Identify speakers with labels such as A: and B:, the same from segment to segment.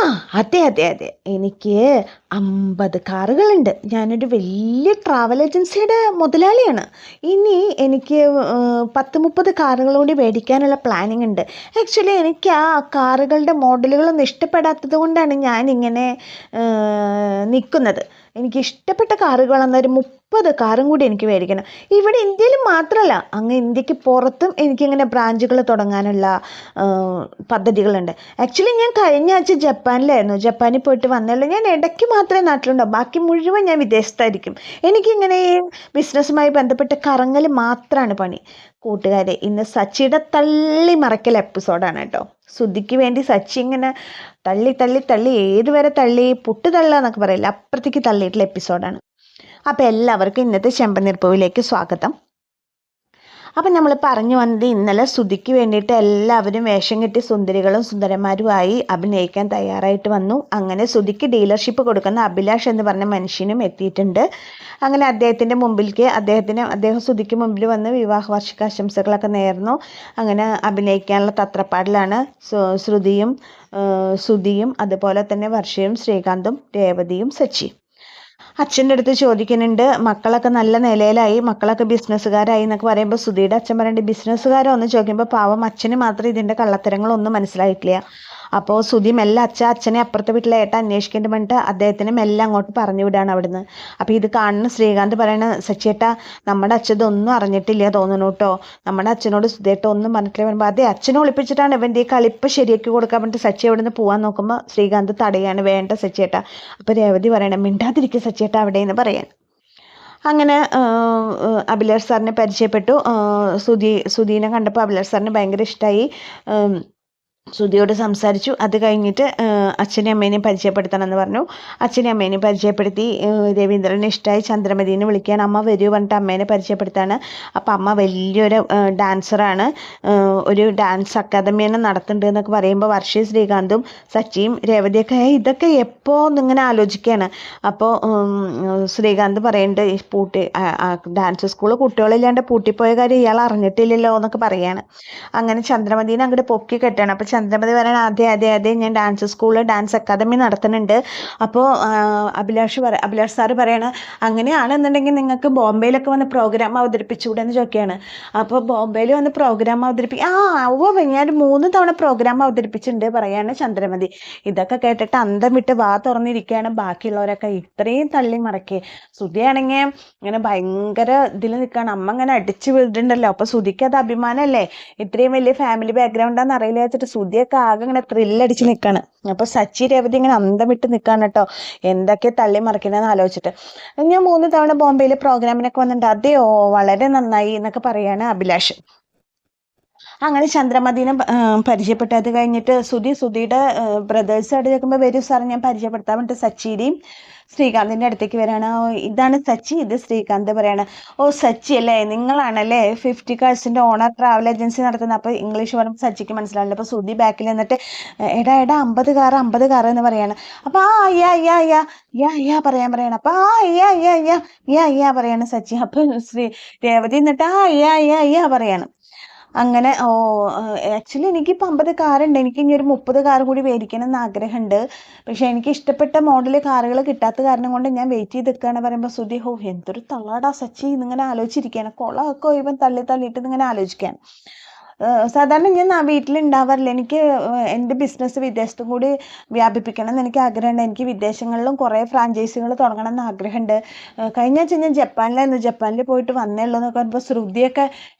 A: ആ, അതെ അതെ അതെ. എനിക്ക് 50 കാറുകളുണ്ട്. ഞാനൊരു വലിയ ട്രാവൽ ഏജൻസിയുടെ മുതലാളിയാണ്. ഇനി എനിക്ക് 10-30 കാറുകൾ കൂടി മേടിക്കാനുള്ള പ്ലാനിങ് ഉണ്ട്. ആക്ച്വലി എനിക്ക് ആ കാറുകളുടെ മോഡലുകളൊന്നും ഇഷ്ടപ്പെടാത്തത് കൊണ്ടാണ് ഞാനിങ്ങനെ നിൽക്കുന്നത്. എനിക്ക് ഇഷ്ടപ്പെട്ട കാറുകളെന്നൊരു 30 കാറും കൂടി എനിക്ക് മേടിക്കണം. ഇവിടെ ഇന്ത്യയിൽ മാത്രമല്ല, അങ്ങ് ഇന്ത്യക്ക് പുറത്തും എനിക്കിങ്ങനെ ബ്രാഞ്ചുകൾ തുടങ്ങാനുള്ള പദ്ധതികളുണ്ട്. ആക്ച്വലി ഞാൻ കഴിഞ്ഞ ആഴ്ച ജപ്പാനിലായിരുന്നു. ജപ്പാനിൽ പോയിട്ട് വന്നേയുള്ളൂ. ഞാൻ ഇടയ്ക്ക് മാത്രമേ നാട്ടിലുണ്ടാവും, ബാക്കി മുഴുവൻ ഞാൻ വിദേശത്തായിരിക്കും. എനിക്കിങ്ങനെ ഈ ബിസിനസ്സുമായി ബന്ധപ്പെട്ട് കറങ്ങൽ മാത്രമാണ് പണി. കൂട്ടുകാരെ, ഇന്ന് സച്ചിയുടെ തള്ളി മറക്കൽ എപ്പിസോഡാണ് കേട്ടോ. ശ്രുതിക്ക് വേണ്ടി സച്ചി ഇങ്ങനെ തള്ളി തള്ളി തള്ളി ഏതുവരെ തള്ളി, പുട്ട് തള്ളുക എന്നൊക്കെ പറയില്ല, അപ്പുറത്തേക്ക് തള്ളിയിട്ടുള്ള എപ്പിസോഡാണ്. അപ്പം എല്ലാവർക്കും ഇന്നത്തെ ചെമ്പനീർപ്പൂവിലേക്ക് സ്വാഗതം. അപ്പം നമ്മൾ പറഞ്ഞു വന്നത്, ഇന്നലെ ശ്രുതിക്ക് വേണ്ടിയിട്ട് എല്ലാവരും വേഷം കെട്ടി സുന്ദരികളും സുന്ദരന്മാരുമായി അഭിനയിക്കാൻ തയ്യാറായിട്ട് വന്നു. അങ്ങനെ ശ്രുതിക്ക് ഡീലർഷിപ്പ് കൊടുക്കുന്ന അഭിലാഷ് എന്ന് പറഞ്ഞ മനുഷ്യനും എത്തിയിട്ടുണ്ട്. അങ്ങനെ അദ്ദേഹം ശ്രുതിക്ക് മുമ്പിൽ വന്ന് വിവാഹ വാർഷികാശംസകളൊക്കെ നേർന്നു. അങ്ങനെ അഭിനയിക്കാനുള്ള തത്രപ്പാടിലാണ് ശ്രുതിയും അതുപോലെ തന്നെ വർഷയും ശ്രീകാന്തും രേവതിയും സച്ചിയും. അച്ഛൻ്റെ അടുത്ത് ചോദിക്കുന്നുണ്ട്, മക്കളൊക്കെ നല്ല നിലയിലായി, മക്കളൊക്കെ ബിസിനസ്സുകാരായി എന്നൊക്കെ പറയുമ്പോൾ ശ്രുതിയുടെ അച്ഛൻ പറയുന്നുണ്ട്, ബിസിനസ്സുകാരോ എന്ന് ചോദിക്കുമ്പോൾ പാവം അച്ഛന് മാത്രം ഇതിൻ്റെ കള്ളത്തരങ്ങളൊന്നും മനസ്സിലായിട്ടില്ല. അപ്പോൾ ശ്രുതി മെല്ലെ അച്ഛനെ അപ്പുറത്തെ വീട്ടിലെ ഏട്ട അന്വേഷിക്കേണ്ടി പറഞ്ഞിട്ട് അദ്ദേഹത്തിന് മെല്ലെ അങ്ങോട്ട് പറഞ്ഞു വിടാണ് അവിടുന്ന്. അപ്പോൾ ഇത് കാണുന്ന ശ്രീകാന്ത് പറയണ, സച്ചിയേട്ടാ നമ്മുടെ അച്ഛൻ ഇതൊന്നും അറിഞ്ഞിട്ടില്ല തോന്നുന്നു കേട്ടോ, നമ്മുടെ അച്ഛനോട് ശ്രുതിയേട്ട ഒന്നും പറഞ്ഞിട്ടില്ല. പറയുമ്പോൾ അതെ, അച്ഛനെ ഒളിപ്പിച്ചിട്ടാണ് ഇവൻ്റെ ഈ കളിപ്പ് ശരിയാക്കി കൊടുക്കാൻ പറഞ്ഞിട്ട് സച്ചി അവിടെ നിന്ന് പോകാൻ നോക്കുമ്പോൾ ശ്രീകാന്ത് തടയാണ്, വേണ്ട സച്ചിയേട്ടാ. അപ്പോൾ രേവതി പറയണം, മിണ്ടാതിരിക്കുക സച്ചിയേട്ടാ അവിടെ എന്ന് പറയാൻ. അങ്ങനെ അഭിലാഷ് സാറിനെ പരിചയപ്പെട്ടു. സുധീനെ കണ്ടപ്പോൾ അഭിലാഷ് സാറിന് ഭയങ്കര ഇഷ്ടമായി. ശ്രുതിയോട് സംസാരിച്ചു. അത് കഴിഞ്ഞിട്ട് അച്ഛനെയും അമ്മേനെയും പരിചയപ്പെടുത്തണമെന്ന് പറഞ്ഞു. അച്ഛനെയും അമ്മേനെയും പരിചയപ്പെടുത്തി. രവീന്ദ്രനെ ഇഷ്ടമായി. ചന്ദ്രമതിനെ വിളിക്കാൻ അമ്മ വരൂ പറഞ്ഞിട്ട് അമ്മേനെ പരിചയപ്പെടുത്താണ്. അപ്പം അമ്മ വലിയൊരു ഡാൻസറാണ്, ഒരു ഡാൻസ് അക്കാദമി തന്നെ നടത്തുന്നുണ്ട് എന്നൊക്കെ പറയുമ്പോൾ വർഷയും ശ്രീകാന്തും സച്ചിയും രേവതിയൊക്കെ ഇതൊക്കെ എപ്പോൾ എന്നിങ്ങനെ ആലോചിക്കുകയാണ്. അപ്പോൾ ശ്രീകാന്ത് പറയുന്നുണ്ട്, ഡാൻസ് സ്കൂൾ കുട്ടികളില്ലാണ്ട് പൂട്ടിപ്പോയ കാര്യം ഇയാൾ അറിഞ്ഞിട്ടില്ലല്ലോ എന്നൊക്കെ പറയാണ്. അങ്ങനെ ചന്ദ്രമതിനെ അങ്ങോട്ട് പൊക്കി കെട്ടാണ്. അപ്പോൾ ചന്ദ്രമതി പറയണ, അതെ ഞാൻ ഡാൻസ് അക്കാദമി നടത്തുന്നുണ്ട്. അപ്പോൾ അഭിലാഷ് സാറ് പറയണ, അങ്ങനെയാണെന്നുണ്ടെങ്കിൽ നിങ്ങൾക്ക് ബോംബെയിലൊക്കെ വന്ന് പ്രോഗ്രാം അവതരിപ്പിച്ചുകൂടെ എന്ന് ചോദിക്കുകയാണ്. അപ്പോൾ ബോംബെയിൽ വന്ന് പ്രോഗ്രാം ഞാൻ 3 തവണ പ്രോഗ്രാം അവതരിപ്പിച്ചിട്ടുണ്ട് പറയാണ് ചന്ദ്രമതി. ഇതൊക്കെ കേട്ടിട്ട് അന്തം വിട്ട് വാ തുറന്നിരിക്കുകയാണ് ബാക്കിയുള്ളവരൊക്കെ. ഇത്രയും തള്ളി മറക്കേ. ശ്രുതിയാണെങ്കിൽ ഇങ്ങനെ ഭയങ്കര ഇതിൽ നിൽക്കുകയാണ്. അമ്മ ഇങ്ങനെ അടിച്ചു വീഴുന്നുണ്ടല്ലോ. അപ്പോൾ ശ്രുതിക്ക് അത് അഭിമാനമല്ലേ, ഇത്രയും വലിയ ഫാമിലി ബാക്ക്ഗ്രൗണ്ടാന്ന് അറിയില്ല വെച്ചിട്ട് ശ്രുതിയൊക്കെ ആകെ ഇങ്ങനെ ത്രില്ലടിച്ച് നിൽക്കുകയാണ്. അപ്പോൾ സച്ചി രേവതി ഇങ്ങനെ അന്തം വിട്ട് നിൽക്കുകയാണ് കേട്ടോ, എന്തൊക്കെ തള്ളി മറിക്കണമെന്ന് ആലോചിച്ചിട്ട്. ഞാൻ 3 തവണ ബോംബെയിൽ പ്രോഗ്രാമിനൊക്കെ വന്നിട്ടുണ്ട്. അതെയോ, വളരെ നന്നായി എന്നൊക്കെ പറയാണ് അഭിലാഷ്. അങ്ങനെ ചന്ദ്രമതിനെ പരിചയപ്പെട്ടു. അത് കഴിഞ്ഞിട്ട് ശ്രുതിയുടെ ബ്രദേഴ്സായിട്ട് കേൾക്കുമ്പോൾ വരൂ സാർ ഞാൻ പരിചയപ്പെടുത്താൻ വേണ്ടിയിട്ട് സച്ചിയുടെയും ശ്രീകാന്തിൻ്റെ അടുത്തേക്ക് വരികയാണ്. ഇതാണ് സച്ചി, ഇത് ശ്രീകാന്ത് പറയാണ്. ഓ സച്ചി അല്ലേ, നിങ്ങളാണല്ലേ 50 കാഴ്സിൻ്റെ ഓണർ ട്രാവൽ ഏജൻസി നടത്തുന്നത്. അപ്പോൾ ഇംഗ്ലീഷ് പറയുമ്പോൾ സച്ചിക്ക് മനസ്സിലാവില്ല. അപ്പോൾ ശ്രുതി ബാക്കിൽ നിന്നിട്ട് എടാ 50 കാർ എന്ന് പറയാണ്. അപ്പോൾ യാ പറയാണ്. അപ്പോൾ യാ പറയാണ് സച്ചി. അപ്പോൾ രേവതി എന്നിട്ട് യാ പറയാണ്. അങ്ങനെ ആക്ച്വലി എനിക്കിപ്പോൾ 50 കാറുണ്ട്. എനിക്ക് ഇനി ഒരു 30 കാർ കൂടി മേടിക്കണം എന്ന് ആഗ്രഹമുണ്ട്. പക്ഷേ എനിക്ക് ഇഷ്ടപ്പെട്ട മോഡൽ കാറുകൾ കിട്ടാത്ത കാരണം കൊണ്ട് ഞാൻ വെയിറ്റ് ചെയ്ത് നിൽക്കുകയാണ് പറയുമ്പോൾ ശ്രുതി, എന്തൊരു തള്ളാടാ സച്ചി എന്നിങ്ങനെ ആലോചിച്ചിരിക്കുകയാണ്. കുളമൊക്കെ ഇവൻ തള്ളിയിട്ട് ഇങ്ങനെ ആലോചിക്കുകയാണ്. സാധാരണ ഞാൻ വീട്ടിലുണ്ടാവാറില്ല. എനിക്ക് എൻ്റെ ബിസിനസ് വിദേശത്തും കൂടി വ്യാപിപ്പിക്കണം എന്ന് എനിക്ക് ആഗ്രഹമുണ്ട്. എനിക്ക് വിദേശങ്ങളിലും കുറേ ഫ്രാഞ്ചൈസികൾ തുടങ്ങണം എന്ന് ആഗ്രഹമുണ്ട്. കഴിഞ്ഞ ആഴ്ച ഞാൻ ജപ്പാനിൽ പോയിട്ട് വന്നേ ഉള്ളൂ എന്നൊക്കെ പറയുമ്പോൾ ശ്രുതിയൊക്കെ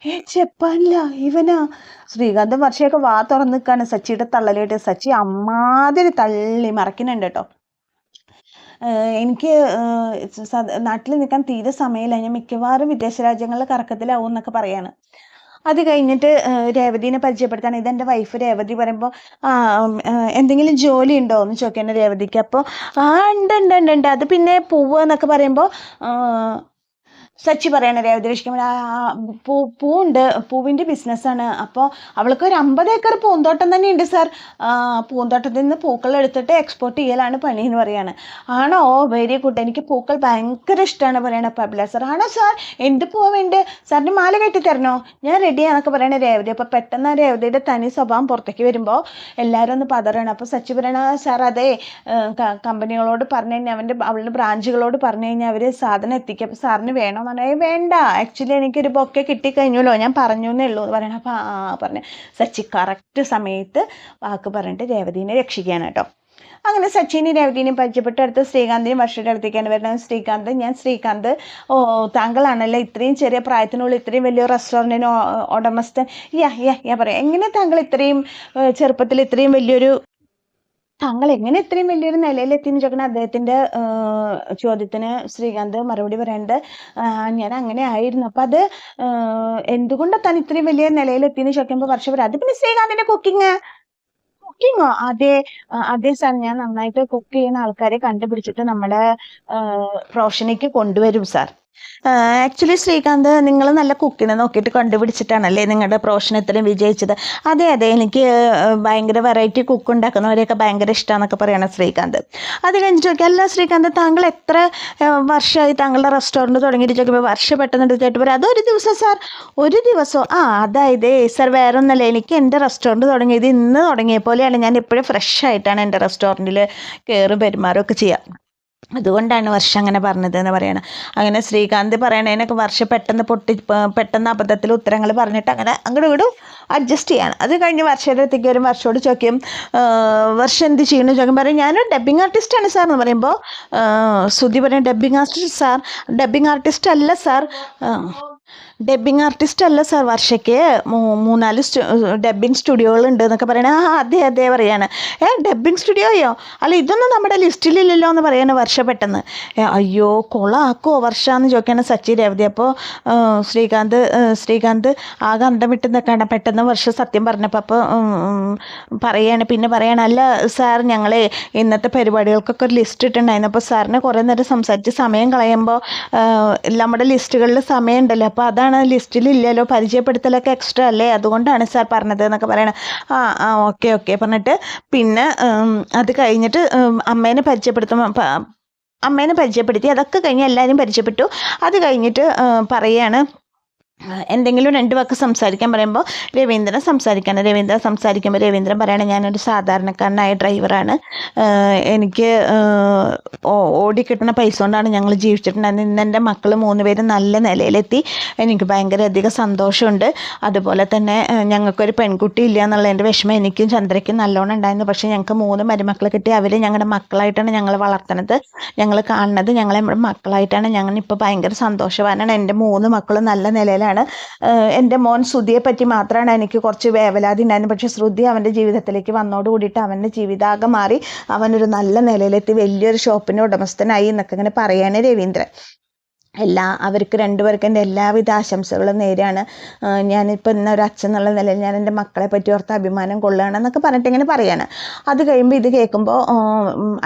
A: ജപ്പാനിലാ ഇവനാ. ശ്രീകാന്തും വർഷയൊക്കെ വാ തുറന്ന് നിൽക്കുകയാണ് സച്ചിയുടെ തള്ളലായിട്ട്. സച്ചി അമ്മാതിരി തള്ളി മറക്കുന്നുണ്ട് കേട്ടോ. എനിക്ക് നാട്ടിൽ നിൽക്കാൻ തീരെ സമയമില്ല. ഞാൻ മിക്കവാറും വിദേശ രാജ്യങ്ങളിൽ കറക്കത്തിലാവും എന്നൊക്കെ പറയാണ്. അത് കഴിഞ്ഞിട്ട് രേവതിനെ പരിചയപ്പെടുത്താണ്. ഇതെൻ്റെ വൈഫ് രേവതി പറയുമ്പോൾ എന്തെങ്കിലും ജോലി ഉണ്ടോ എന്ന് ചോദിക്കുകയാണ് രേവതിക്ക്. അപ്പോൾ ഉണ്ട്, അത് പിന്നെ പൂവ് എന്നൊക്കെ പറയുമ്പോൾ സച്ചി പറയണ രേവതി ലക്ഷ്മിക്കുമ്പോൾ പൂവുണ്ട്, പൂവിൻ്റെ ബിസിനസ്സാണ്. അപ്പോൾ അവൾക്ക് ഒരു 50 ഏക്കർ പൂന്തോട്ടം തന്നെ ഉണ്ട് സാർ. പൂന്തോട്ടത്തിൽ നിന്ന് പൂക്കൾ എടുത്തിട്ട് എക്സ്പോർട്ട് ചെയ്യലാണ് പണി എന്ന് പറയാണ്. ആണോ, വെരി ഗുഡ്, എനിക്ക് പൂക്കൾ ഭയങ്കര ഇഷ്ടമാണ് പറയണ പബ്ല സാർ. ആണോ സാർ, എന്ത് പൂവ് വേണ്ട സാറിന് മാല കെട്ടി തരണോ, ഞാൻ റെഡിയാന്നൊക്കെ പറയണ രേവതി. അപ്പോൾ പെട്ടെന്ന് ആ രേവതിയുടെ തനി സ്വഭാവം പുറത്തേക്ക് വരുമ്പോൾ എല്ലാവരും ഒന്ന് പതറാണ്. അപ്പോൾ സച്ചി പറയണ സാർ അതെ, കമ്പനികളോട് പറഞ്ഞു കഴിഞ്ഞാൽ അവളുടെ ബ്രാഞ്ചുകളോട് പറഞ്ഞു കഴിഞ്ഞാൽ അവർ സാധനം എത്തിക്കും, അപ്പോൾ സാറിന് വേണം പറഞ്ഞാൽ വേണ്ട, ആക്ച്വലി എനിക്കൊരു ബൊക്കെ കിട്ടിക്കഴിഞ്ഞല്ലോ, ഞാൻ പറഞ്ഞു എന്നേ ഉള്ളൂ എന്ന് പറയണം. അപ്പോൾ പറഞ്ഞു സച്ചി കറക്റ്റ് സമയത്ത് വാക്ക് പറഞ്ഞിട്ട് രേവതിനെ രക്ഷിക്കുകയാണ് കേട്ടോ. അങ്ങനെ സച്ചിനെയും രേവതിനെയും പരിചയപ്പെട്ട് അടുത്ത് ശ്രീകാന്തിനും വർഷയുടെ അടുത്തേക്കാണ് വരുന്നത്. ശ്രീകാന്ത്, ഓ താങ്കളാണല്ലേ ഇത്രയും ചെറിയ പ്രായത്തിനുള്ളിൽ ഇത്രയും വലിയ റെസ്റ്റോറൻറ്റിന് ഉടമസ്ഥൻ. യാ പറയാം, എങ്ങനെ താങ്കൾ ഇത്രയും ചെറുപ്പത്തിൽ ഇത്രയും വലിയൊരു താങ്കൾ എങ്ങനെ ഇത്രയും വലിയൊരു നിലയിലെത്തിയെന്ന് ചോദിക്കണം അദ്ദേഹത്തിൻ്റെ ചോദ്യത്തിന് ശ്രീകാന്ത് മറുപടി പറയേണ്ടത് ഞാൻ അങ്ങനെ ആയിരുന്നു. അപ്പം അത് എന്തുകൊണ്ടാണ് താൻ ഇത്രയും വലിയ നിലയിലെത്തിയെന്ന് ചോദിക്കുമ്പോൾ വർഷ പറയാം അത് പിന്നെ ശ്രീകാന്തിൻ്റെ കുക്കിങ്ങോ അതെ സാർ, ഞാൻ നന്നായിട്ട് കുക്ക് ചെയ്യുന്ന ആൾക്കാരെ കണ്ടുപിടിച്ചിട്ട് നമ്മുടെ പ്രൊഫഷനിലേക്ക് കൊണ്ടുവരും സാർ. ആക്ച്വലി ശ്രീകാന്ത്, നിങ്ങൾ നല്ല കുക്കിനെ നോക്കിയിട്ട് കണ്ടുപിടിച്ചിട്ടാണല്ലേ നിങ്ങളുടെ പ്രൊഫഷൻ ഇത്രയും വിജയിച്ചത്? അതെ, എനിക്ക് ഭയങ്കര വെറൈറ്റി കുക്ക് ഉണ്ടാക്കുന്നവരെയൊക്കെ ഭയങ്കര ഇഷ്ടമാണെന്നൊക്കെ പറയണം ശ്രീകാന്ത്. അത് കഴിഞ്ഞിട്ട് ചോദിക്കാം, അല്ല ശ്രീകാന്ത് താങ്കൾ എത്ര വർഷമായി താങ്കളുടെ റെസ്റ്റോറൻറ്റ് തുടങ്ങിയിട്ട് ചോദിക്കുമ്പോൾ വർഷ പെട്ടെന്ന് എടുത്തിട്ട് പറയാം അതൊരു ദിവസം സാർ. ഒരു ദിവസം? അതായത് സാർ വേറെ ഒന്നല്ല, എനിക്ക് എൻ്റെ റെസ്റ്റോറൻറ്റ് തുടങ്ങിയത് ഇന്ന് തുടങ്ങിയ പോലെയാണ്. ഞാൻ എപ്പോഴും ഫ്രഷ് ആയിട്ടാണ് എൻ്റെ റെസ്റ്റോറൻറ്റിൽ കയറും പെരുമാറുമൊക്കെ ചെയ്യുക, അതുകൊണ്ടാണ് വർഷം അങ്ങനെ പറഞ്ഞത് എന്ന് പറയണം. അങ്ങനെ ശ്രീകാന്ത് പറയണതിനൊക്കെ വർഷം പെട്ടെന്ന് അബദ്ധത്തിൽ ഉത്തരങ്ങൾ പറഞ്ഞിട്ട് അങ്ങനെ അങ്ങോട്ട് ഇങ്ങോട്ടും അഡ്ജസ്റ്റ് ചെയ്യാണ്. അത് കഴിഞ്ഞ് വർഷയുടെ അടുത്തേക്ക് വരും. വർഷയോട് ചോദിക്കും വർഷം എന്ത് ചെയ്യണമെന്ന് ചോദിക്കും. പറയും ഞാനൊരു ഡബ്ബിങ് ആർട്ടിസ്റ്റാണ് സാർ എന്ന് പറയുമ്പോൾ ശ്രുതി പറയും dubbing artist sir, dubbing artist അല്ല സാർ, ഡബ്ബിങ് ആർട്ടിസ്റ്റ് അല്ല സാർ, വർഷയ്ക്ക് 3-4 ഡബ്ബിങ് സ്റ്റുഡിയോകളുണ്ട് എന്നൊക്കെ പറയണേ. അതെ പറയാണ്. ഡബ്ബിങ് സ്റ്റുഡിയോയോ? അല്ല ഇതൊന്നും നമ്മുടെ ലിസ്റ്റിലില്ലല്ലോ എന്ന് പറയണ വർഷ പെട്ടെന്ന്. അയ്യോ കൊളാക്കോ വർഷ എന്ന് ചോദിക്കുകയാണ് സച്ചി രേവതി. അപ്പോൾ ശ്രീകാന്ത് ആകെ അന്തം വിട്ട് നിൽക്കണം. പെട്ടെന്ന് വർഷ സത്യം പറഞ്ഞപ്പോൾ അപ്പോൾ പറയാണ് അല്ല സാർ, ഞങ്ങൾ ഇന്നത്തെ പരിപാടികൾക്കൊക്കെ ഒരു ലിസ്റ്റ് ഇട്ടുണ്ടായിരുന്നു. അപ്പോൾ സാറിന് കുറേ നേരം സംസാരിച്ച് സമയം കളയുമ്പോൾ നമ്മുടെ ലിസ്റ്റുകളിൽ സമയം ഉണ്ടല്ലോ, അപ്പോൾ അതാണ് ലിസ്റ്റിലില്ലല്ലോ, പരിചയപ്പെടുത്തലൊക്കെ എക്സ്ട്രാ അല്ലേ, അതുകൊണ്ടാണ് സാർ പറഞ്ഞത് എന്നൊക്കെ പറയണം. ഓക്കെ പറഞ്ഞിട്ട് പിന്നെ അത് കഴിഞ്ഞിട്ട് അമ്മേനെ പരിചയപ്പെടുത്തി. അതൊക്കെ കഴിഞ്ഞ് എല്ലാവരും പരിചയപ്പെട്ടു. അത് കഴിഞ്ഞിട്ട് പറയാണ് എന്തെങ്കിലും 2 വാക്ക് സംസാരിക്കാൻ പറയുമ്പോൾ രവീന്ദ്രൻ സംസാരിക്കുമ്പോൾ രവീന്ദ്രൻ പറയണേ ഞാനൊരു സാധാരണക്കാരനായ ഡ്രൈവറാണ്, എനിക്ക് ഓടിക്കിട്ടുന്ന പൈസ കൊണ്ടാണ് ഞങ്ങൾ ജീവിച്ചിട്ടുണ്ടായിരുന്നത്. ഇന്ന് എൻ്റെ മക്കൾ 3 പേരും നല്ല നിലയിലെത്തി, എനിക്ക് ഭയങ്കരധികം സന്തോഷമുണ്ട്. അതുപോലെ തന്നെ ഞങ്ങൾക്കൊരു പെൺകുട്ടി ഇല്ല എന്നുള്ളതിൻ്റെ വിഷമം എനിക്കും ചന്ദ്രയ്ക്കും നല്ലോണം ഉണ്ടായിരുന്നു. പക്ഷേ ഞങ്ങൾക്ക് 3 മരുമക്കളെ കിട്ടി, അവർ ഞങ്ങളുടെ മക്കളായിട്ടാണ് ഞങ്ങൾ വളർത്തുന്നത്, ഞങ്ങൾ കാണുന്നത് ഞങ്ങളെ മക്കളായിട്ടാണ്. ഞങ്ങളിപ്പോൾ ഭയങ്കര സന്തോഷവാനാണ്. എൻ്റെ 3 മക്കളും നല്ല നിലയിലാണ്. എൻ്റെ മോൻ ശ്രുതിയെ പറ്റി മാത്രമാണ് എനിക്ക് കുറച്ച് വേവലാതി ഉണ്ടായിരുന്നു. പക്ഷെ ശ്രുതി അവൻ്റെ ജീവിതത്തിലേക്ക് വന്നോട് കൂടിയിട്ട് അവൻ്റെ ജീവിതാകെ മാറി, അവനൊരു നല്ല നിലയിലെത്തി വലിയൊരു ഷോപ്പിന് ഉടമസ്ഥനായി എന്നൊക്കെ ഇങ്ങനെ പറയാണ് രവീന്ദ്രൻ. അവർക്ക് 2 പേർക്കും എൻ്റെ എല്ലാവിധ ആശംസകളും നേരാണ്. ഞാനിപ്പോൾ ഇന്നൊരു അച്ഛൻ എന്നുള്ള നിലയിൽ ഞാൻ എൻ്റെ മക്കളെ പറ്റി ഓർത്ത് അഭിമാനം കൊള്ളുകയാണെന്നൊക്കെ പറഞ്ഞിട്ട് ഇങ്ങനെ പറയാണ്. അത് കഴിയുമ്പോൾ ഇത് കേൾക്കുമ്പോൾ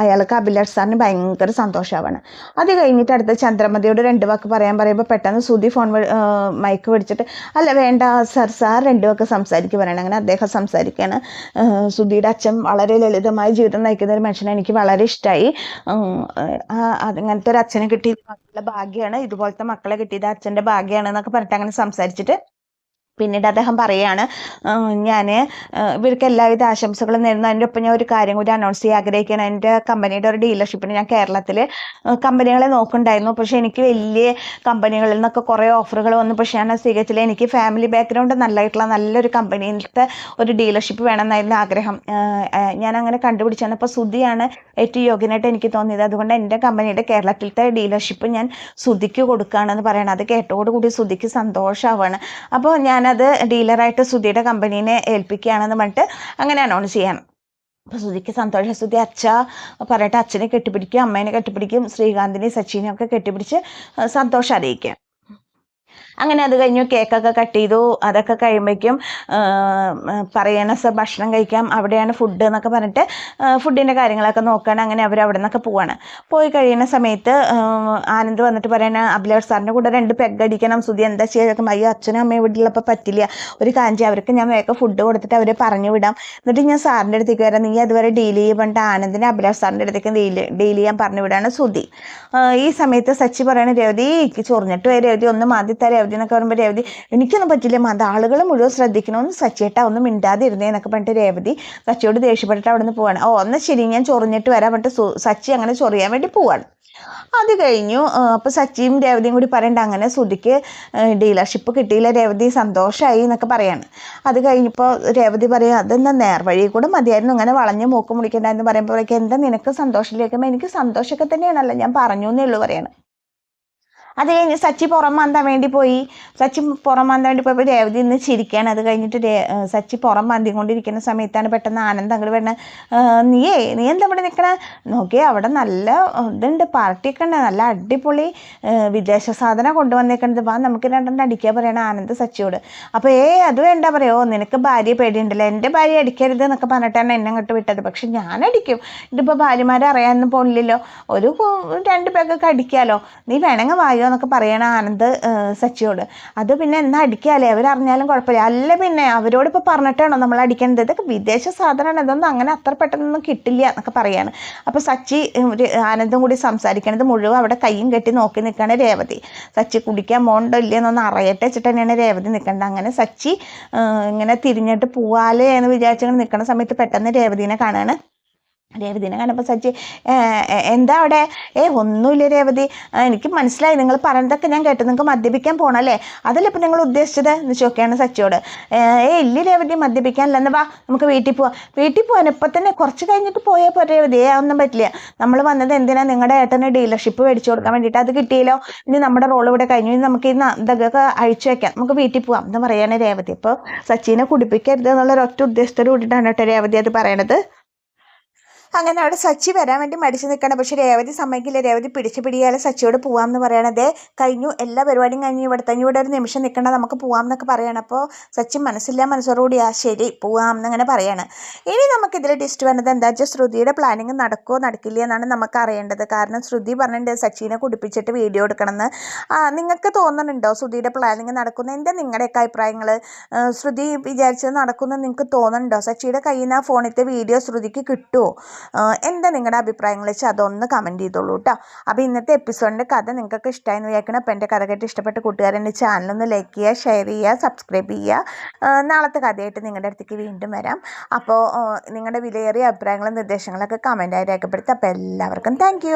A: അയാൾക്ക് അഭിലാഷ് സാറിന് ഭയങ്കര സന്തോഷമാവാണ്. അത് കഴിഞ്ഞിട്ട് അടുത്ത ചന്ദ്രമതിയോട് 2 വാക്ക് പറയുമ്പോൾ പെട്ടെന്ന് ശ്രുതി മൈക്ക് പിടിച്ചിട്ട് അല്ല വേണ്ട സാർ 2 വാക്ക് സംസാരിക്കുക പറയണം. അങ്ങനെ അദ്ദേഹം സംസാരിക്കുകയാണ്. ശ്രുതിയുടെ അച്ഛൻ വളരെ ലളിതമായ ജീവിതം നയിക്കുന്ന ഒരു മനുഷ്യനെ എനിക്ക് വളരെ ഇഷ്ടമായി. അങ്ങനത്തെ ഒരു അച്ഛനെ കിട്ടി ഭാഗ്യമാണ്, ഇതുപോലത്തെ മക്കളെ കിട്ടിയത് അച്ഛൻ്റെ ഭാഗ്യമാണ് എന്നൊക്കെ പറഞ്ഞിട്ട് അങ്ങനെ സംസാരിച്ചിട്ട് പിന്നീട് അദ്ദേഹം പറയാണ് ഞാൻ ഇവർക്ക് എല്ലാവിധ ആശംസകളും നേരുന്നു. അതിൻ്റെ ഒപ്പം ഞാൻ ഒരു കാര്യം കൂടി അനൗൺസ് ചെയ്യാൻ ആഗ്രഹിക്കുകയാണ്. എൻ്റെ കമ്പനിയുടെ ഒരു ഡീലർഷിപ്പിന് ഞാൻ കേരളത്തിൽ കമ്പനികളെ നോക്കുന്നുണ്ടായിരുന്നു. പക്ഷേ എനിക്ക് വലിയ കമ്പനികളിൽ നിന്നൊക്കെ കുറേ ഓഫറുകൾ വന്നു. പക്ഷേ ഞാൻ സ്വീകരിച്ചില്ല. എനിക്ക് ഫാമിലി ബാക്ക്ഗ്രൗണ്ട് നല്ലൊരു കമ്പനിയിലത്തെ ഒരു ഡീലർഷിപ്പ് വേണമെന്നായിരുന്നു ആഗ്രഹം. ഞാൻ അങ്ങനെ കണ്ടുപിടിച്ചാണ്. അപ്പോൾ ശ്രുതിയാണ് ഏറ്റവും യോഗ്യനായിട്ട് എനിക്ക് തോന്നിയത്. അതുകൊണ്ട് എൻ്റെ കമ്പനിയുടെ കേരളത്തിലത്തെ ഡീലർഷിപ്പ് ഞാൻ ശ്രുതിക്ക് കൊടുക്കുകയാണെന്ന് പറയണം. അത് കേട്ടോടുകൂടി ശ്രുതിക്ക് സന്തോഷമാവാണ്. അപ്പോൾ ഞാനത് ഡീലറായിട്ട് ശ്രുതിയുടെ കമ്പനീനെ ഏൽപ്പിക്കുകയാണെന്ന് പറഞ്ഞിട്ട് അങ്ങനെ അനൗൺസ് ചെയ്യണം. അപ്പോൾ ശ്രുതിക്ക് സന്തോഷം. ശ്രുതി പറയട്ടെ അച്ഛനെ കെട്ടിപ്പിടിക്കും, അമ്മേനെ കെട്ടിപ്പിടിക്കും, ശ്രീകാന്തിനെയും സച്ചിനെയും ഒക്കെ കെട്ടിപ്പിടിച്ച് സന്തോഷം അറിയിക്കുക. അങ്ങനെ അത് കഴിഞ്ഞു, കേക്കൊക്കെ കട്ട് ചെയ്തു. അതൊക്കെ കഴിയുമ്പോഴേക്കും പറയണ ഭക്ഷണം കഴിക്കാം, അവിടെയാണ് ഫുഡ് എന്നൊക്കെ പറഞ്ഞിട്ട് ഫുഡിൻ്റെ കാര്യങ്ങളൊക്കെ നോക്കുകയാണ്. അങ്ങനെ അവർ അവിടെ നിന്നൊക്കെ പോവാണ്. പോയി കഴിയുന്ന സമയത്ത് ആനന്ദ് വന്നിട്ട് പറയണ അഭിലാഷ് സാറിൻ്റെ കൂടെ 2 പെഗ് അടിക്കണം. സുധി എന്താ ചെയ്യുക? അയ്യോ അച്ഛനും അമ്മയും വീട്ടിലുള്ളപ്പോൾ പറ്റില്ല, ഒരു കാഞ്ചി അവർക്ക് ഞാൻ വേഗം ഫുഡ് കൊടുത്തിട്ട് അവരെ പറഞ്ഞു വിടാം, എന്നിട്ട് ഞാൻ സാറിൻ്റെ അടുത്തേക്ക് വരാം, നീ അതുവരെ ഡീൽ ചെയ്യുക പറഞ്ഞിട്ട് ആനന്ദിനെ അഭിലാഷ് സാറിൻ്റെ അടുത്തേക്ക് ഡീൽ ചെയ്യാൻ പറഞ്ഞു വിടാണ് സുധി. ഈ സമയത്ത് സച്ചി പറയണ രേവതി ചൊറിഞ്ഞിട്ട് പോയി, രേവതി ഒന്ന് മാതിത്ത രേവതി എന്നൊക്കെ പറയുമ്പോൾ രേവതി എനിക്കൊന്നും പറ്റില്ല, അത് ആളുകൾ മുഴുവൻ ശ്രദ്ധിക്കണമെന്ന് സച്ചിയേട്ടാ, ഒന്നും മിണ്ടാതിരുന്നേ എന്നൊക്കെ പറഞ്ഞിട്ട് രേവതി സച്ചിയോട് ദേഷ്യപ്പെട്ടിട്ട് അവിടെ നിന്ന് പോവാണ്. ഒന്ന് ശരി ഞാൻ ചൊറിഞ്ഞിട്ട് വരാൻ പറഞ്ഞിട്ട് സച്ചി അങ്ങനെ ചൊറിയാൻ വേണ്ടി പോവാണ്. അത് കഴിഞ്ഞു. അപ്പോൾ സച്ചിയും രേവതിയും കൂടി പറയണ്ട അങ്ങനെ സുധിക്ക് ഡീലർഷിപ്പ് കിട്ടിയില്ല, രേവതി സന്തോഷമായി എന്നൊക്കെ പറയാണ്. അത് കഴിഞ്ഞപ്പോൾ രേവതി പറയും അതെന്താ നേർവഴി കൂടെ മതിയായിരുന്നു, അങ്ങനെ വളഞ്ഞ് മൂക്ക് മുടിക്കണ്ടെന്ന് പറയുമ്പോഴേക്കും എന്താ നിനക്ക് സന്തോഷത്തിലേക്കുമ്പോൾ എനിക്ക് സന്തോഷമൊക്കെ തന്നെയാണല്ലോ, ഞാൻ പറഞ്ഞു എന്നേ ഉള്ളൂ പറയാണ്. അത് കഴിഞ്ഞ് സച്ചി പുറം മാന്താൻ വേണ്ടി പോയി. സച്ചി പുറം മാന്താൻ വേണ്ടി പോയപ്പോൾ രേവതി ഇന്ന് ചിരിക്കുകയാണ്. അത് കഴിഞ്ഞിട്ട് സച്ചി പുറം മാന്തിക്കൊണ്ടിരിക്കുന്ന സമയത്താണ് പെട്ടെന്ന് ആനന്ദ് അങ്ങോട്ട് വരുന്നത്. നീ എന്താ ഇവിടെ നിൽക്കണേ? നോക്കിയേ അവിടെ നല്ല ഇതുണ്ട്, പാർട്ടിയൊക്കെ ഉണ്ട്, നല്ല അടിപൊളി വിദേശ സാധനം കൊണ്ടുവന്നേക്കണത്, വാ നമുക്ക് രണ്ടെണ്ണം അടിക്കാൻ പറയണം ആനന്ദ് സച്ചിയോട്. അപ്പോൾ അത് വേണ്ട പറയോ, നിനക്ക് ഭാര്യ പേടിയുണ്ടല്ലോ, എൻ്റെ ഭാര്യ അടിക്കരുത് എന്നൊക്കെ പറഞ്ഞിട്ടാണ് എന്നെ അങ്ങോട്ട് വിട്ടത്, പക്ഷെ ഞാൻ അടിക്കും, ഇതിപ്പോൾ ഭാര്യമാരെ അറിയാനൊന്നും പോണില്ലല്ലോ, ഒരു 2 പേർക്കൊക്കെ അടിക്കാമല്ലോ, നീ വേണമെങ്കിൽ വായോ എന്നൊക്കെ പറയണ ആനന്ദ് സച്ചിയോട്. അത് പിന്നെ എന്നാ അടിക്കാല്ലേ, അവരറിഞ്ഞാലും കുഴപ്പമില്ല, അല്ല പിന്നെ അവരോട് ഇപ്പോൾ പറഞ്ഞിട്ടാണോ നമ്മൾ അടിക്കേണ്ടത്, ഇതൊക്കെ വിദേശ സാധനമാണ്, ഇതൊന്നും അങ്ങനെ അത്ര പെട്ടെന്നൊന്നും കിട്ടില്ല എന്നൊക്കെ പറയാണ്. അപ്പോൾ സച്ചി ആനന്ദും കൂടി സംസാരിക്കണത് മുഴുവൻ അവിടെ കയ്യും കെട്ടി നോക്കി നിൽക്കുകയാണ് രേവതി. സച്ചി കുടിക്കാൻ പോകണ്ടോ ഇല്ലയെന്നൊന്ന് അറിയട്ടെ വെച്ചിട്ട് തന്നെയാണ് രേവതി നിൽക്കേണ്ടത്. അങ്ങനെ സച്ചി ഇങ്ങനെ തിരിഞ്ഞിട്ട് പോവാലേ എന്ന് വിചാരിച്ചിങ്ങനെ നിൽക്കുന്ന സമയത്ത് പെട്ടെന്ന് രേവതിനെ കാണാണ്. രേവതിനെ കണ്ടപ്പോൾ സച്ചി എന്താ അവിടെ? ഒന്നുമില്ല രേവതി, എനിക്ക് മനസ്സിലായി, നിങ്ങൾ പറഞ്ഞതൊക്കെ ഞാൻ കേട്ടു, നിങ്ങൾക്ക് മദ്യപിക്കാൻ പോകണമല്ലേ, അതല്ലേ ഇപ്പം നിങ്ങൾ ഉദ്ദേശിച്ചത് എന്ന് ചോദിക്കുകയാണ് സച്ചിയോട്. ഇല്ല രേവതി മദ്യപിക്കാനല്ലെന്ന്, വാ നമുക്ക് വീട്ടിൽ പോകാൻ ഇപ്പം തന്നെ കുറച്ച് കഴിഞ്ഞിട്ട് പോയാൽ പോരെ രേവതി, ഒന്നും പറ്റില്ല, നമ്മൾ വന്നത് എന്തിനാ, നിങ്ങളുടെ ഏട്ടന് ഡീലർഷിപ്പ് മേടിച്ചു കൊടുക്കാൻ വേണ്ടിയിട്ട്, അത് കിട്ടിയല്ലോ, ഇനി നമ്മുടെ റോൾ ഇവിടെ കഴിഞ്ഞു, ഇനി നമുക്ക് ഇതൊക്കെ അഴിച്ചു വയ്ക്കാം, നമുക്ക് വീട്ടിൽ പോകാം എന്ന് പറയാണ് രേവതി. അപ്പോൾ സച്ചിനെ കുടിപ്പിക്കരുത് എന്നുള്ളൊരൊറ്റ ഉദ്ദേശത്തോട് കൂടിയിട്ടാണ് കേട്ടോ രേവതി അത് പറയണത്. അങ്ങനെ അവിടെ സച്ചി വരാൻ വേണ്ടി മടിച്ചു നിൽക്കണം. പക്ഷെ രേവതി സമ്മതിക്കില്ല. രേവതി പിടിയാലെ സച്ചിയോട് പോവാമെന്ന് പറയണത്. കഴിഞ്ഞു, എല്ലാ പരിപാടിയും കഴിഞ്ഞ് ഇവിടെ ഒരു നിമിഷം നിൽക്കണ്ട, നമുക്ക് പോവാം എന്നൊക്കെ പറയണം. അപ്പോൾ സച്ചി മനസ്സോടുകൂടി ശരി പോവാം എന്നങ്ങനെ പറയാണ്. ഇനി നമുക്കിതിൽ ടിസ്റ്റ് വന്നത് എന്താ വെച്ചാൽ ശ്രുതിയുടെ പ്ലാനിങ് നടക്കുമോ നടക്കില്ല എന്നാണ് നമുക്ക് അറിയേണ്ടത്. കാരണം ശ്രുതി പറഞ്ഞിട്ടുണ്ട് സച്ചിനെ കുടിപ്പിച്ചിട്ട് വീഡിയോ എടുക്കണമെന്ന്. നിങ്ങൾക്ക് തോന്നുന്നുണ്ടോ ശ്രുതിയുടെ പ്ലാനിങ് നടക്കുന്നു? എന്താ നിങ്ങളുടെയൊക്കെ അഭിപ്രായങ്ങൾ? ശ്രുതി വിചാരിച്ചത് നടക്കുമെന്ന് നിങ്ങൾക്ക് തോന്നുന്നുണ്ടോ? സച്ചിയുടെ കയ്യിൽ നിന്ന് ആ ഫോണിലത്തെ വീഡിയോ ശ്രുതിക്ക് കിട്ടുമോ? എന്താ നിങ്ങളുടെ അഭിപ്രായങ്ങൾ വെച്ചാൽ അതൊന്ന് കമൻറ്റ് ചെയ്തോളൂ കേട്ടോ. അപ്പോൾ ഇന്നത്തെ എപ്പിസോഡിൻ്റെ കഥ നിങ്ങൾക്കൊക്കെ ഇഷ്ടമായെന്ന് വിചാരിക്കണം. അപ്പോൾ എൻ്റെ കഥ കേട്ട് ഇഷ്ടപ്പെട്ട കൂട്ടുകാരെൻ്റെ ചാനലൊന്ന് ലൈക്ക് ചെയ്യുക, ഷെയർ ചെയ്യുക, സബ്സ്ക്രൈബ് ചെയ്യുക. നാളത്തെ കഥയായിട്ട് നിങ്ങളുടെ അടുത്തേക്ക് വീണ്ടും വരാം. അപ്പോൾ നിങ്ങളുടെ വിലയേറിയ അഭിപ്രായങ്ങളും നിർദ്ദേശങ്ങളൊക്കെ കമൻറ്റായി രേഖപ്പെടുത്തുക. അപ്പോൾ എല്ലാവർക്കും താങ്ക്